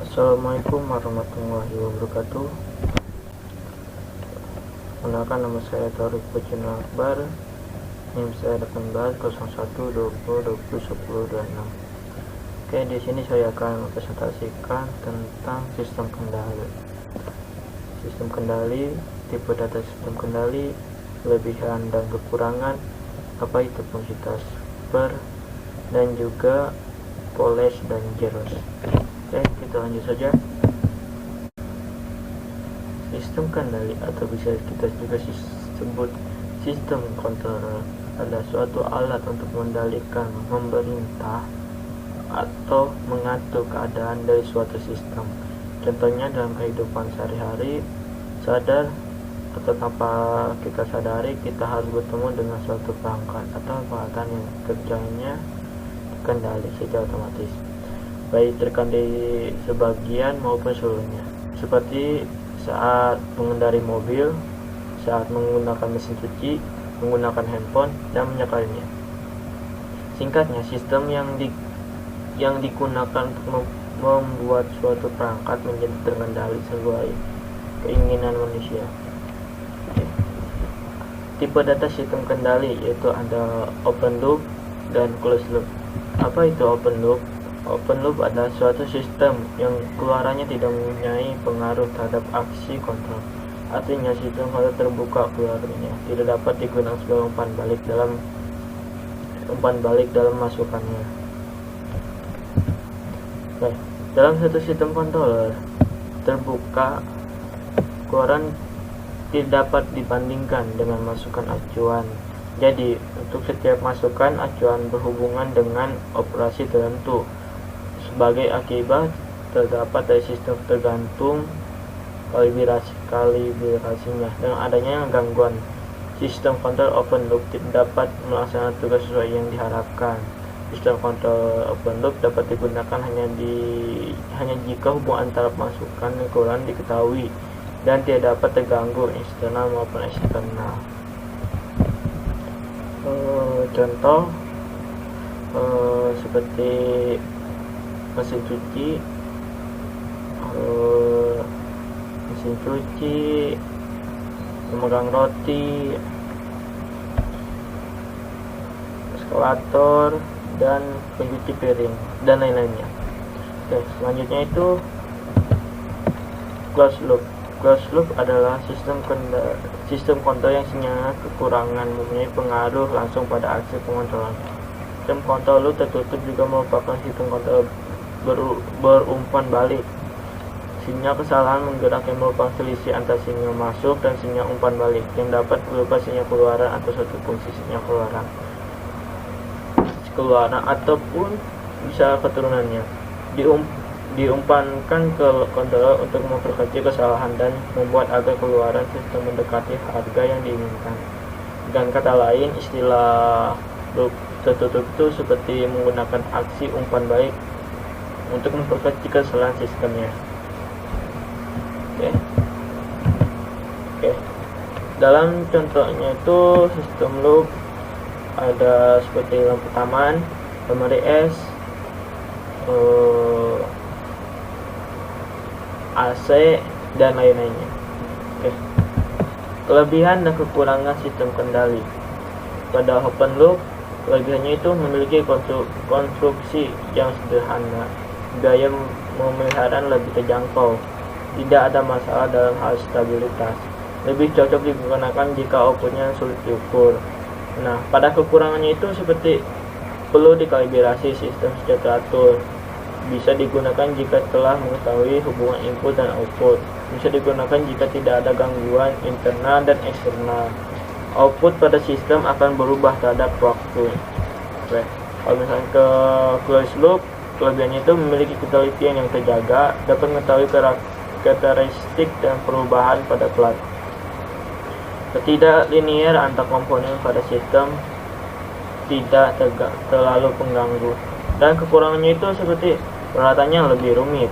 Assalamualaikum warahmatullahi wabarakatuh. Perkenalkan, nama saya Taufik Bujana Akbar. NIM saya 180120201026. Oke, di sini saya akan mempresentasikan tentang sistem kendali. Sistem kendali, tipe data sistem kendali, kelebihan dan kekurangan, apa itu fungsi transfer, dan juga poles dan zeros. Oke, kita lanjut saja. Sistem kendali atau bisa kita juga sebut sistem kontrol adalah suatu alat untuk mengendalikan, memerintah, atau mengatur keadaan dari suatu sistem. Contohnya dalam kehidupan sehari-hari, sadar atau tanpa kita sadari, kita harus bertemu dengan suatu perangkat atau peralatan yang kerjanya kendali secara otomatis, baik terkendali sebagian maupun seluruhnya, seperti saat mengendarai mobil, saat menggunakan mesin cuci, menggunakan handphone, dan menyalakannya. Singkatnya, sistem yang digunakan untuk membuat suatu perangkat menjadi terkendali sesuai keinginan manusia. Tipe data sistem kendali yaitu ada open loop dan closed loop. Apa itu open loop? Open loop adalah suatu sistem yang keluarannya tidak mempunyai pengaruh terhadap aksi kontrol. Artinya sistem kontrol terbuka keluarannya, tidak dapat digunakan sebagai umpan balik dalam masukannya. Nah, dalam satu sistem controller terbuka, keluaran tidak dapat dibandingkan dengan masukan acuan. Jadi, untuk setiap masukan acuan berhubungan dengan operasi tertentu. Sebagai akibat, terdapat dari sistem tergantung kalibrasinya. Dengan adanya gangguan, sistem kontrol open loop tidak dapat melaksanakan tugas sesuai yang diharapkan. Sistem kontrol open loop dapat digunakan hanya jika hubungan antara masukan dan keluaran diketahui dan tidak dapat terganggu eksternal maupun eksternal. Contoh seperti mesin cuci, memegang roti, eskalator, dan pencuci piring, dan lain-lainnya. Oke, selanjutnya itu closed loop. Closed loop adalah sistem kontrol yang sebenarnya kekurangan mempunyai pengaruh langsung pada aksi pengontrolan. Sistem kontrol loop tertutup juga merupakan sistem kontrol berumpan balik. Sinyal kesalahan menggerak yang merupakan selisih antara sinyal masuk dan sinyal umpan balik yang dapat berupa sinyal keluaran atau suatu fungsi sinyal keluaran ataupun bisa keturunannya diumpankan ke controller untuk memperkecil kesalahan dan membuat agar keluaran sistem mendekati harga yang diinginkan. Dengan kata lain, istilah loop tertutup itu seperti menggunakan aksi umpan balik untuk memperkecil kesalahan sistemnya. Oke. Dalam contohnya itu sistem loop ada seperti lampu taman, lemari es, AC, dan lain-lainnya. Oke. Kelebihan dan kekurangan sistem kendali. Pada open loop, kelebihannya itu memiliki konstruksi yang sederhana, gaya pemeliharaan lebih terjangkau, tidak ada masalah dalam hal stabilitas, lebih cocok digunakan jika outputnya sulit diukur. Nah, pada kekurangannya itu seperti perlu dikalibrasi sistem secara teratur, bisa digunakan jika telah mengetahui hubungan input dan output, bisa digunakan jika tidak ada gangguan internal dan eksternal. Output pada sistem akan berubah terhadap waktu. Oke. Kalau misalnya ke closed loop, kelebihannya itu memiliki ketelitian yang terjaga, dapat mengetahui karakteristik dan perubahan pada plat. Tidak linear antar komponen pada sistem, tidak terlalu pengganggu. Dan kekurangannya itu seperti peralatannya lebih rumit,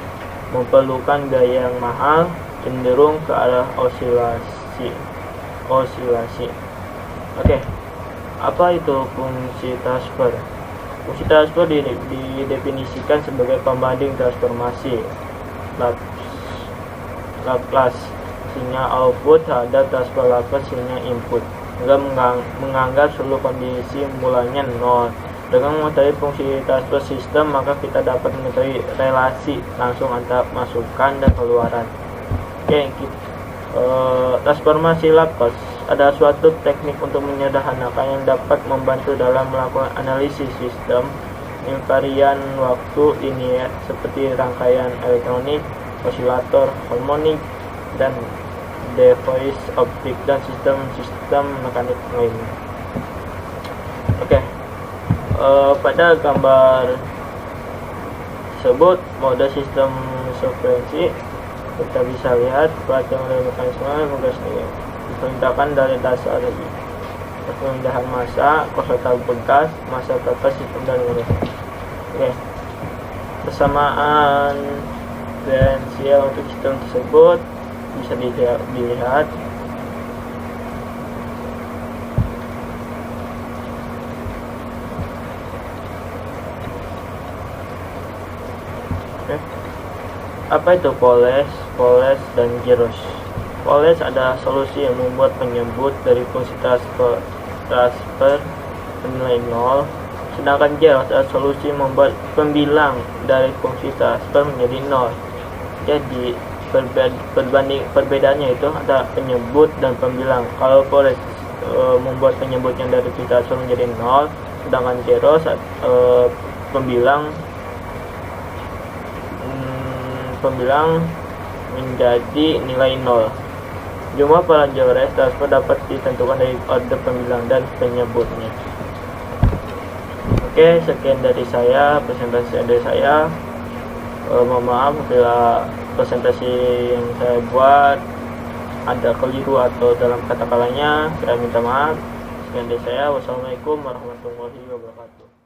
memerlukan gaya yang mahal, cenderung ke arah osilasi. Oke, apa itu fungsi transfer? Fungsi transfer didefinisikan sebagai pembanding transformasi. Laplace sinyal output terhadap transfer Laplace sinyal input, hingga menganggap seluruh kondisi mulanya nol. Dengan mengetahui fungsi transfer sistem, maka kita dapat mengetahui relasi langsung antara masukan dan keluaran. Oke, transformasi Laplace adalah suatu teknik untuk menyederhanakan yang dapat membantu dalam melakukan analisis sistem invarian waktu linier seperti rangkaian elektronik, osilator harmonik, dan device optik, dan sistem mekanik lainnya. Oke. Pada gambar tersebut, mode sistem sekuensi, kita bisa lihat pelatihan mekanisme diperintahkan dari dasar pemindahan massa, korsleting bekas, massa tata sistem, dan lainnya. Oke. Persamaan diferensial untuk sistem tersebut bisa dilihat. Apa itu Poles, dan Gyros? Poles adalah solusi yang membuat penyebut dari fungsi transfer bernilai 0, sedangkan Gyros adalah solusi membuat pembilang dari fungsi transfer menjadi 0. Jadi perbedaannya itu ada penyebut dan pembilang. Kalau Poles membuat penyebutnya dari fungsi transfer menjadi 0, sedangkan Gyros pembilang menjadi nilai 0. Jumlah pelajaran transfer dapat ditentukan dari order pembilang dan penyebutnya. Oke, sekian dari saya, presentasi dari saya. Mohon maaf bila presentasi yang saya buat ada keliru atau dalam kata-katanya, saya minta maaf. Sekian dari saya. Wassalamualaikum warahmatullahi wabarakatuh.